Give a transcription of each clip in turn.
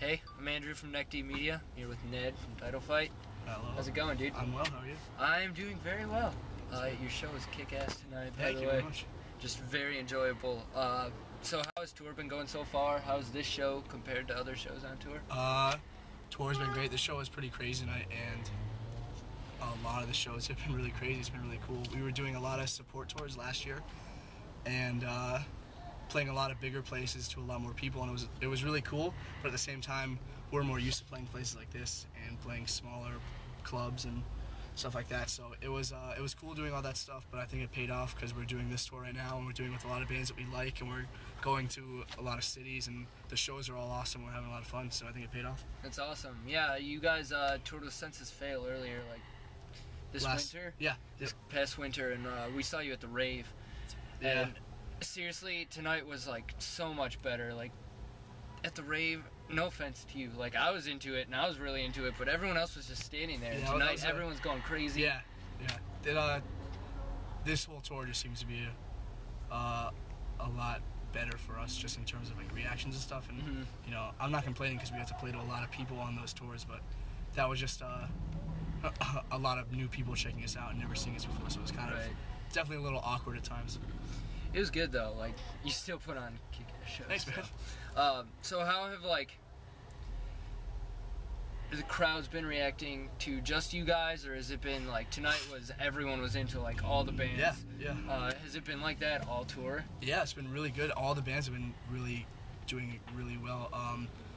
Hey, I'm Andrew from Neck Deep Media, here with Ned from Title Fight. Hello. How's it going, dude? I'm well, how are you? I'm doing very well. Your show is kick-ass tonight, by Thank the you way. very much. Just very enjoyable. So how has tour been going so far? How's this show compared to other shows on tour? Tour's been great. The show was pretty crazy tonight, and a lot of the shows have been really crazy. It's been really cool. We were doing a lot of support tours last year, and playing a lot of bigger places to a lot more people, and it was really cool. But at the same time, we're more used to playing places like this and playing smaller clubs and stuff like that. So it was cool doing all that stuff. But I think it paid off because we're doing this tour right now, and we're doing it with a lot of bands that we like, and we're going to a lot of cities, and the shows are all awesome. We're having a lot of fun, so I think it paid off. That's awesome. Yeah, you guys toured with Census Fail earlier, like this winter. Yeah. This past winter, and we saw you at the rave. Yeah. And seriously, tonight was like so much better. Like at the rave, no offense to you, like I was into it and I was really into it, but everyone else was just standing there. And tonight, everyone's going crazy. Yeah. This whole tour just seems to be a lot better for us, just in terms of like reactions and stuff. And you know, I'm not complaining because we have to play to a lot of people on those tours, but that was just a lot of new people checking us out and never seeing us before, so it was kind of definitely a little awkward at times. It was good though. Like you still put on kick-ass shows. Thanks, man. So how have like the crowds been reacting to just you guys, or has it been like tonight was everyone was into like all the bands? Yeah. Has it been like that all tour? Yeah, it's been really good. All the bands have been really doing really well.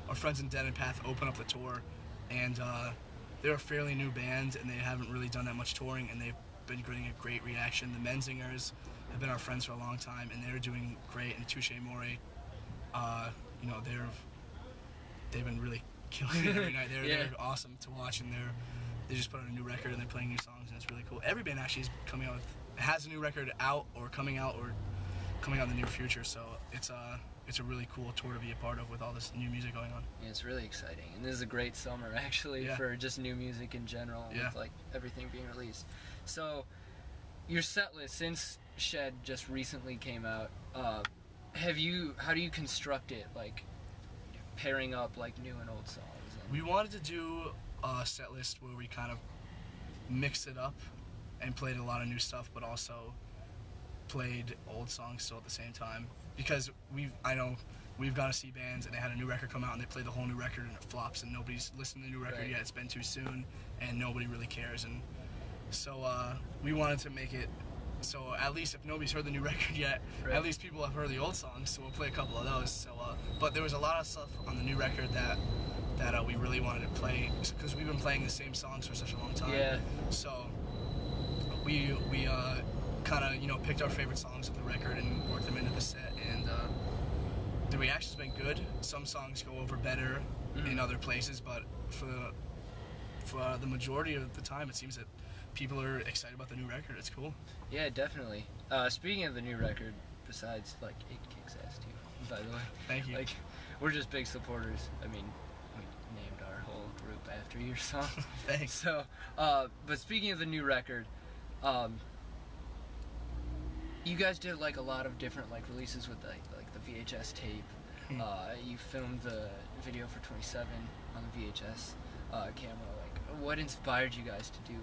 Our friends in Dead and Path open up the tour, and they're a fairly new band, and they haven't really done that much touring, and they've been getting a great reaction. The Menzingers have been our friends for a long time, and they're doing great. And Touche Amore, you know, they've been really killing it every night. They're awesome to watch, and they just put out a new record and they're playing new songs, and it's really cool. Every band actually is coming out has a new record out or coming out in the near future. So it's a really cool tour to be a part of with all this new music going on. Yeah, it's really exciting, and this is a great summer actually for just new music in general, with like everything being released. So your set list since Shed just recently came out, how do you construct it, like pairing up like new and old songs? We wanted to do a set list where we kind of mixed it up and played a lot of new stuff, but also played old songs still at the same time, because I know we've got to see bands and they had a new record come out and they play the whole new record and it flops and nobody's listened to the new record yet. It's been too soon and nobody really cares, and so we wanted to make it so at least if nobody's heard the new record yet, at least people have heard the old songs, so we'll play a couple of those. So but there was a lot of stuff on the new record that we really wanted to play, because we've been playing the same songs for such a long time. So we kind of, you know, picked our favorite songs of the record and worked them into the set, and the reaction's been good. Some songs go over better in other places, but for the majority of the time, it seems that people are excited about the new record. It's cool. Yeah, definitely. Speaking of the new record, besides like it kicks ass too, by the way. Thank you. Like, we're just big supporters. I mean, we named our whole group after your song. Thanks. So, but speaking of the new record, you guys did like a lot of different like releases with like the VHS tape. You filmed the video for 27 on the VHS camera. Like, what inspired you guys to do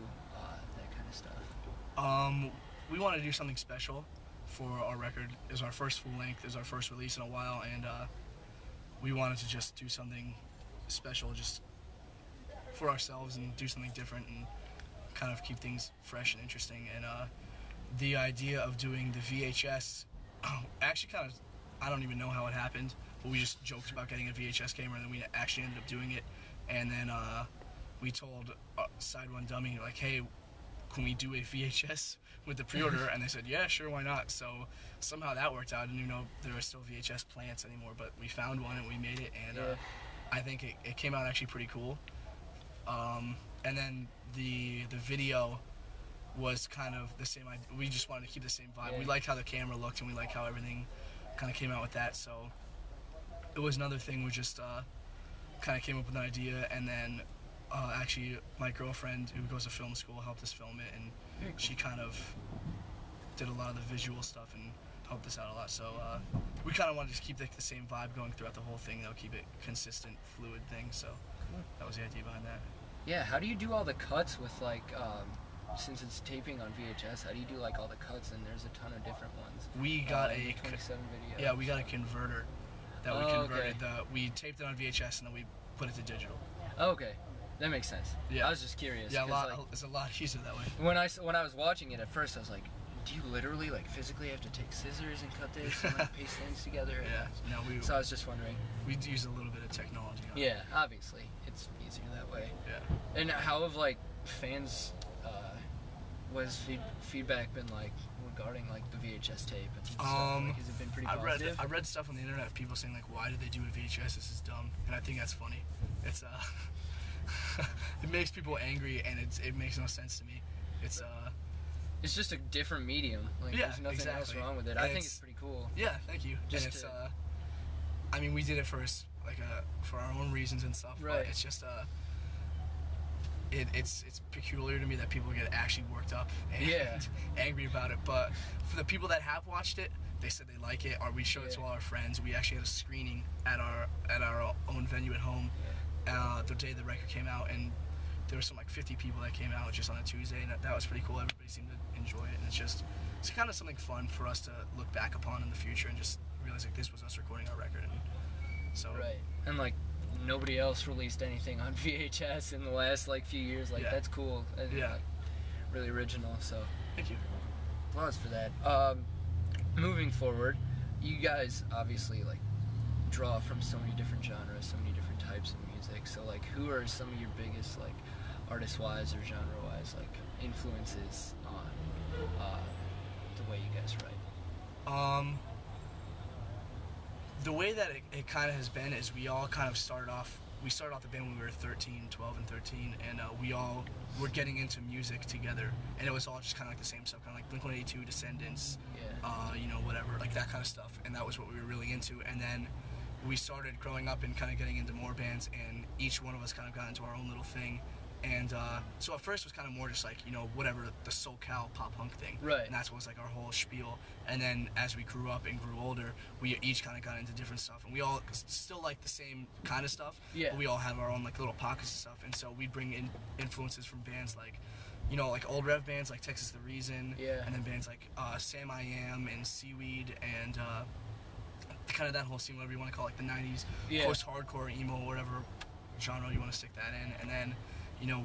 that kind of stuff? We wanted to do something special for our record. It was our first full length. It was our first release in a while, and we wanted to just do something special, just for ourselves, and do something different and kind of keep things fresh and interesting. And the idea of doing the VHS, actually kind of, I don't even know how it happened, but we just joked about getting a VHS camera, and then we actually ended up doing it. And then we told Side One Dummy, like, hey, can we do a VHS with the pre-order? And they said, yeah, sure, why not? So somehow that worked out. I didn't even know there were still VHS plants anymore, but we found one and we made it, and I think it came out actually pretty cool. And then the video was kind of the same idea. We just wanted to keep the same vibe. We liked how the camera looked, and we liked how everything kind of came out with that. So it was another thing. We just kind of came up with an idea, and then actually my girlfriend, who goes to film school, helped us film it, and she kind of did a lot of the visual stuff and helped us out a lot. So we kind of want to just keep the same vibe going throughout the whole thing. They'll keep it consistent, fluid thing. So that was the idea behind that. Yeah, how do you do all the cuts with like, since it's taping on VHS, how do you do like all the cuts? And there's a ton of different ones. We got a 27 video. Yeah, we got a converter that we converted. We taped it on VHS and then we put it to digital. Oh, okay, that makes sense. Yeah, I was just curious. Yeah, it's a lot easier that way. When I was watching it at first, I was like, do you literally like physically have to take scissors and cut this and like paste things together? Yeah, no, so I was just wondering. We use a little bit of technology on it. Obviously, it's easier that way. Yeah. And how have like fans, was feedback been like regarding like the VHS tape and stuff? Like, has it been pretty positive? I read stuff on the internet of people saying like, why did they do a VHS? This is dumb, and I think that's funny. It's it makes people angry, and it makes no sense to me. It's just a different medium. Like, there's nothing else wrong with it. I think it's pretty cool. Yeah, thank you. Just and it's I mean, we did it for for our own reasons and stuff. Right. But it's just it's peculiar to me that people get actually worked up and angry about it. But for the people that have watched it, they said they like it. Or we showed it to all our friends. We actually had a screening at our own venue at home the day the record came out, and there were some like 50 people that came out just on a Tuesday, and that was pretty cool. Everybody seemed to enjoy it, and it's kind of something fun for us to look back upon in the future and just realize like this was us recording our record. And so and like nobody else released anything on VHS in the last like few years. Like that's cool. Like, really original. So thank you. Applause for that. Moving forward, you guys obviously like draw from so many different genres, so many different types of music. So like, who are some of your biggest like artist-wise or genre-wise like influences on the way you guys write? The way that it kind of has been is we all kind of started off the band when we were 12 and 13, and we all were getting into music together, and it was all just kind of like the same stuff, kind of like Blink-182, Descendants, you know, whatever, like that kind of stuff, and that was what we were really into. And then we started growing up and kind of getting into more bands, and each one of us kind of got into our own little thing. And so at first it was kind of more just like, you know, whatever, the SoCal pop punk thing. Right. And that's what was like our whole spiel. And then as we grew up and grew older, we each kind of got into different stuff. And we all still like the same kind of stuff. Yeah. But we all have our own like little pockets of stuff. And so we'd bring in influences from bands like, you know, like old rev bands like Texas The Reason. Yeah. And then bands like Sam I Am and Seaweed and kind of that whole scene, whatever you want to call it, like the 90s. Yeah. Post-hardcore, emo, whatever genre you want to stick that in. And then, you know,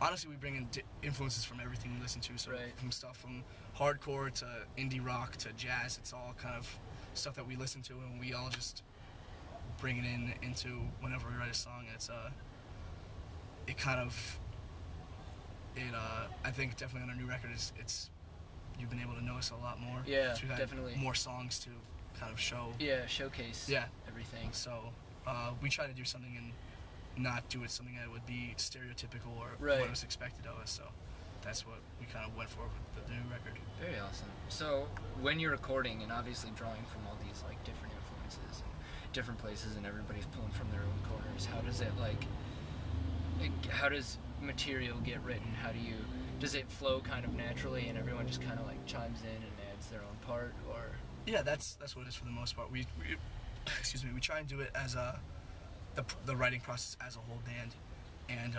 honestly, we bring in influences from everything we listen to. So from stuff from hardcore to indie rock to jazz, it's all kind of stuff that we listen to, and we all just bring it into whenever we write a song. It's I think definitely on our new record it's you've been able to know us a lot more. Yeah, we've had definitely more songs to kind of show. Yeah, showcase. Everything. So we try to do something and not do it something that would be stereotypical or what was expected of us. So that's what we kind of went for with the new record. Very awesome. So when you're recording and obviously drawing from all these like different influences and different places, and everybody's pulling from their own corners, how does material get written? Does it flow kind of naturally and everyone just kind of like chimes in and adds their own part? Or yeah, that's what it is for the most part. We try and do it as the writing process as a whole band. And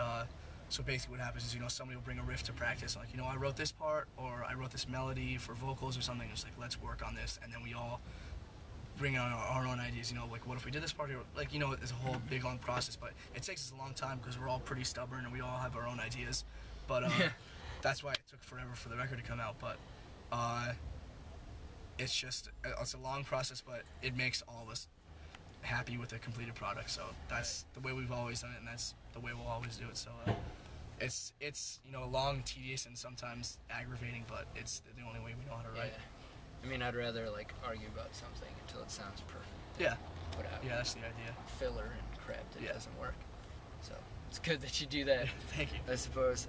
so basically what happens is, you know, somebody will bring a riff to practice, like, you know, I wrote this part, or I wrote this melody for vocals or something. It's like, let's work on this, and then we all bring on our own ideas, you know, like, what if we did this part here? Like, you know, it's a whole big long process, but it takes us a long time because we're all pretty stubborn and we all have our own ideas. But that's why it took forever for the record to come out. But it's a long process, but it makes all of us happy with the completed product. So that's the way we've always done it, and that's the way we'll always do it. So it's you know, long, tedious, and sometimes aggravating, but it's the only way we know how to write. I mean, I'd rather like argue about something until it sounds perfect. Put out that's the idea. Filler and crap that doesn't work. So it's good that you do that. Thank you. I suppose.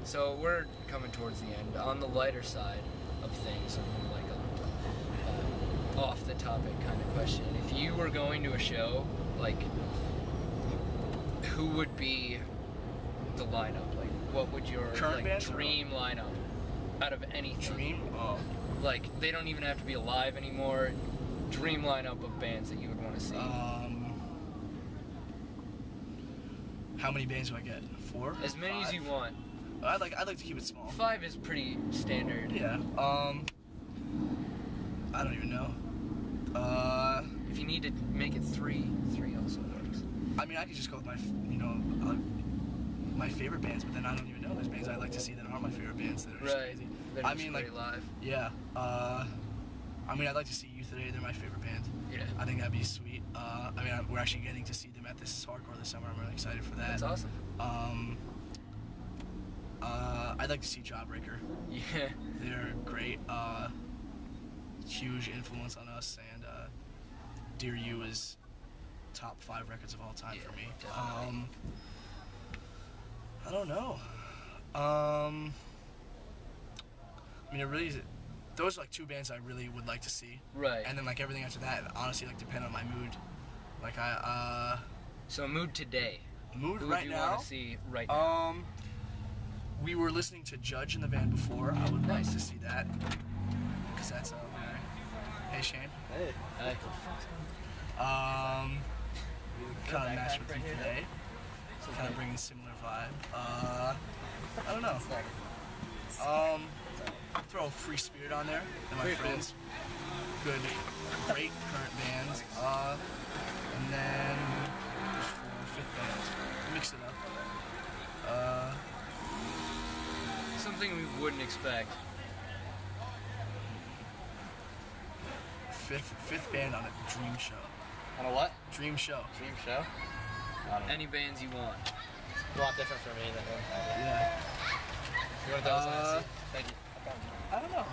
So we're coming towards the end. On the lighter side of things, like off the topic kind of question. If you were going to a show, like, who would be the lineup? Like, what would your dream lineup out of anything? Dream? Like, they don't even have to be alive anymore. dream lineup of bands that you would want to see? How many bands do I get? 4? As many 5? as you want. I'd like to keep it small. 5 is pretty standard. Yeah. I don't even know. If you need to make it 3 also works. I mean, I could just go with my, my favorite bands, but then I don't even know. There's bands I like to see that aren't my favorite bands that are just crazy. I mean, like live. Yeah. I mean, I'd like to see Youth Today. They're my favorite band. Yeah. I think that'd be sweet. I mean, we're actually getting to see them at This Is Hardcore this summer. I'm really excited for that. That's awesome. I'd like to see Jawbreaker. Yeah. They're great. Huge influence on us, and Dear You is top 5 records of all time for me. Definitely. I don't know. I mean, it really is. Those are like 2 bands I really would like to see. Right. And then like everything after that, honestly, like depend on my mood. Like So mood today. Mood Who right would you now. want to see right now? We were listening to Judge in the van before. I would like to see that. Cause that's Hey Shane. Hey. Hi. Kind of matched with you today. So kind of bringing a similar vibe. I don't know. Throw a Free Spirit on there. And my friends. Good, great current bands. And then there's 4 5th bands. Mix it up. Something we wouldn't expect. 5th band on a Dream Show. On a what? Dream Show. Dream show? Any bands you want. A lot different for me than one. Yeah. You want those on? Thank you. I don't know.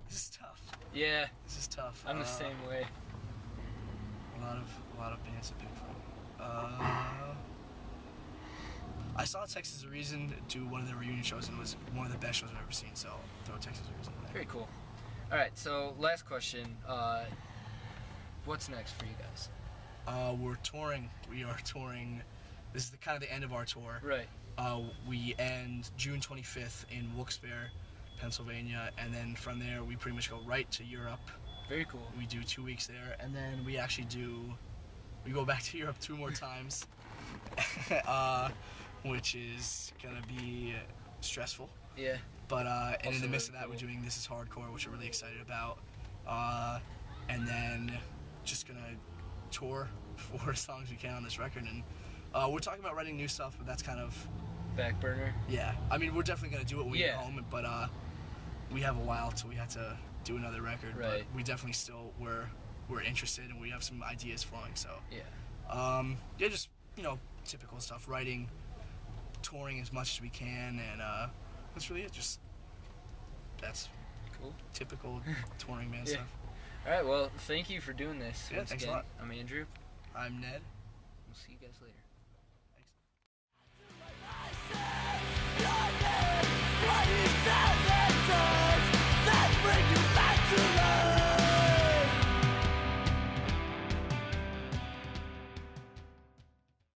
This is tough. Yeah. This is tough. I'm the same way. A lot of bands to pick from. I saw Texas a Reason do one of their reunion shows, and it was one of the best shows I've ever seen. So throw Texas a Reason. Very cool. All right. So last question. What's next for you guys? We're touring. We are touring. This is kind of the end of our tour. Right. We end June 25th in Wilkes-Barre, Pennsylvania, and then from there we pretty much go right to Europe. Very cool. We do 2 weeks there, and then we go back to Europe 2 more times, which is gonna be stressful. Yeah. But and in the midst of really that, we're doing This Is Hardcore, which we're really excited about, and then just gonna tour for as long as we can on this record, and we're talking about writing new stuff, but that's kind of back burner. Yeah, I mean, we're definitely gonna do it when we get home, but we have a while till we have to do another record. Right. But we definitely still we're interested, and we have some ideas flowing. So yeah, just typical stuff, writing, touring as much as we can, and that's really it. Just that's cool. Typical touring band stuff. All right. Well, thank you for doing this. Yeah, thanks again. a lot. I'm Andrew. I'm Ned. We'll see you guys later.